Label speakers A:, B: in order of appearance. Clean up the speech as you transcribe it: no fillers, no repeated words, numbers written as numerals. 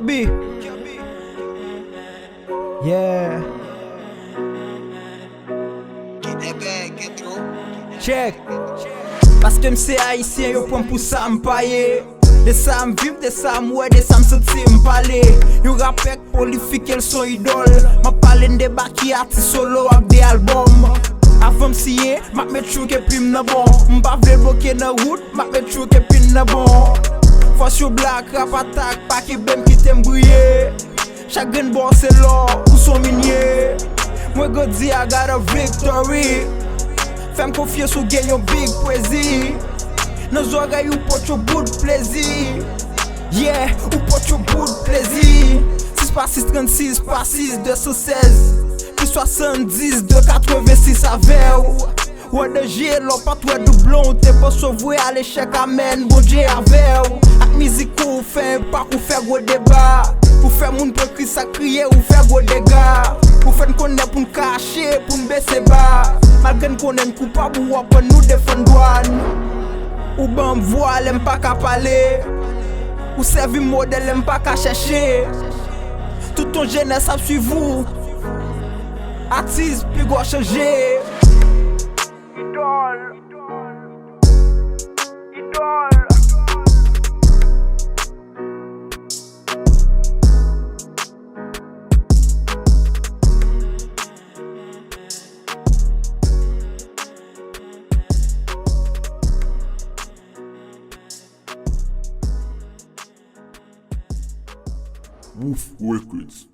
A: Kirby. Yeah.
B: Get that bag, get through.
A: Check. Paske mse haisyen yo pren pou sa mpaye. De sa mviv, de sa mwe, de sa msenti mpale. Yo rapek polifik el son idol. Ma pale nde baki arti solo ak de album. Avan msiye, mak me chouke pim nan bon. Mpa vle bloke nan route, mak me chouke pin nan bon. Fos yo black, rap attack, pa ki bem ki tem brye. Chak gen bon se lor, ou son minye. Mwen go di I got a victory. Fem konfye sou gen yon big prezi. Nan zoga you pot yo bout plezi. Yeah, ou pot yo bout plezi. 6 par 6, 36 par 6, 216. Plus 70, 286 avew. Ou de G, lò pat wè doublon. Ou te po sovwe al échec amen, bon Dieu avew. Ak mizik ou fè impak ou fè gwo débat. Ou fè moun pe kri sa kriye ou fè gwo dega. Ou fè n'konne pou n'kache, pou n'bese ba. Malgré n'konne n'koupab ou wapen nou defen douan. Ou ban m'voa lem pa ka pale. Ou servi modèle lem pa ka chercher. Tout ton jeunesse ap suivou. Artiste pi gwa chanje. Idole. Idole.
C: Wolf Records.